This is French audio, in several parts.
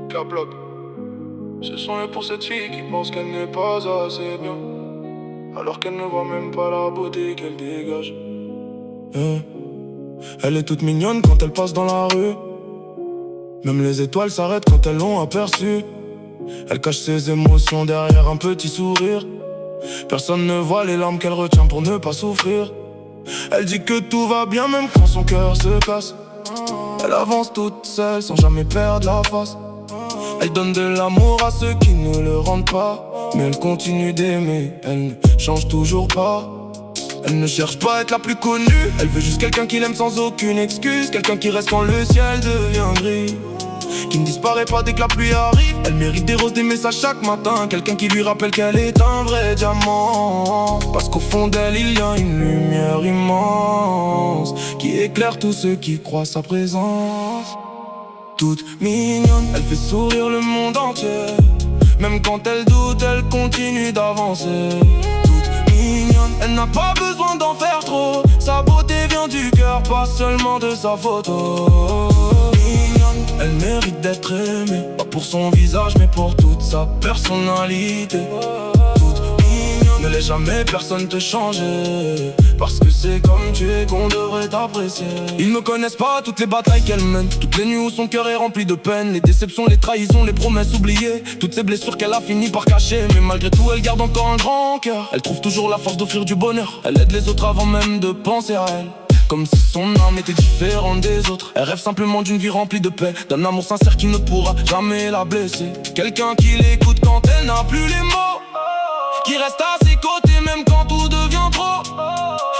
K-Block. Ce son est pour cette fille qui pense qu'elle n'est pas assez bien, alors qu'elle ne voit même pas la beauté qu'elle dégage. Elle est toute mignonne quand elle passe dans la rue. Même les étoiles s'arrêtent quand elles l'ont aperçue. Elle cache ses émotions derrière un petit sourire. Personne ne voit les larmes qu'elle retient pour ne pas souffrir. Elle dit que tout va bien même quand son cœur se casse. Elle avance toute seule sans jamais perdre la face. Elle donne de l'amour à ceux qui ne le rendent pas. Mais elle continue d'aimer, elle ne change toujours pas. Elle ne cherche pas à être la plus connue. Elle veut juste quelqu'un qui l'aime sans aucune excuse. Quelqu'un qui reste quand le ciel devient gris, qui ne disparaît pas dès que la pluie arrive. Elle mérite des roses, des messages chaque matin. Quelqu'un qui lui rappelle qu'elle est un vrai diamant. Parce qu'au fond d'elle il y a une lumière immense qui éclaire tous ceux qui croient sa présence. Toute mignonne, elle fait sourire le monde entier. Même quand elle doute, elle continue d'avancer. Toute mignonne, elle n'a pas besoin d'en faire trop. Sa beauté vient du cœur, pas seulement de sa photo. Mignonne, elle mérite d'être aimée, pas pour son visage mais pour toute sa personnalité. Toute mignonne, ne laisse jamais personne te changer, parce que c'est comme tu es qu'on devrait t'apprécier. Ils ne connaissent pas toutes les batailles qu'elle mène, toutes les nuits où son cœur est rempli de peine, les déceptions, les trahisons, les promesses oubliées, toutes ces blessures qu'elle a fini par cacher. Mais malgré tout elle garde encore un grand cœur. Elle trouve toujours la force d'offrir du bonheur. Elle aide les autres avant même de penser à elle, comme si son âme était différente des autres. Elle rêve simplement d'une vie remplie de paix, d'un amour sincère qui ne pourra jamais la blesser. Quelqu'un qui l'écoute quand elle n'a plus les mots, qui reste à ses côtés même quand tout devient trop.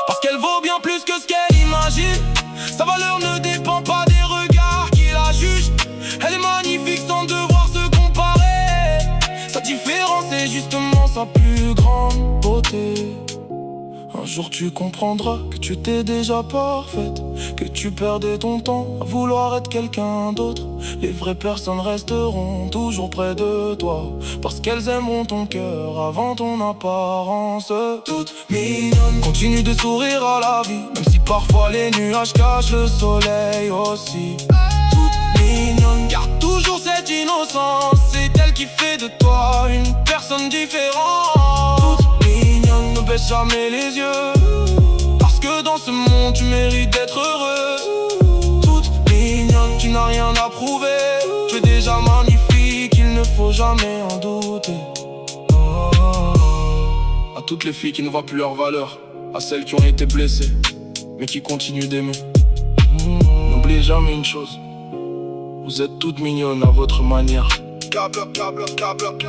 Parce qu'elle vaut bien plus que ce qu'elle imagine. Sa valeur ne dépend pas des regards qui la jugent. Elle est magnifique sans devoir se comparer. Sa différence est justement sa plus grande beauté. Un jour tu comprendras que tu étais déjà parfaite, que tu perdais ton temps à vouloir être quelqu'un d'autre. Les vraies personnes resteront toujours près de toi, parce qu'elles aimeront ton cœur avant ton apparence. Toute mignonne, continue de sourire à la vie, même si parfois les nuages cachent le soleil aussi. Toute mignonne, garde toujours cette innocence, c'est elle qui fait de toi une personne différente. Toute mignonne, ne baisse jamais les yeux, parce que dans ce monde tu mérites d'être heureux. Toute mignonne, tu n'as rien à prouver, tu es déjà magnifique, il ne faut jamais en douter. À toutes les filles qui ne voient plus leur valeur, à celles qui ont été blessées mais qui continuent d'aimer, n'oubliez jamais une chose: vous êtes toutes mignonnes à votre manière. K-Block, K-Block, K-Block.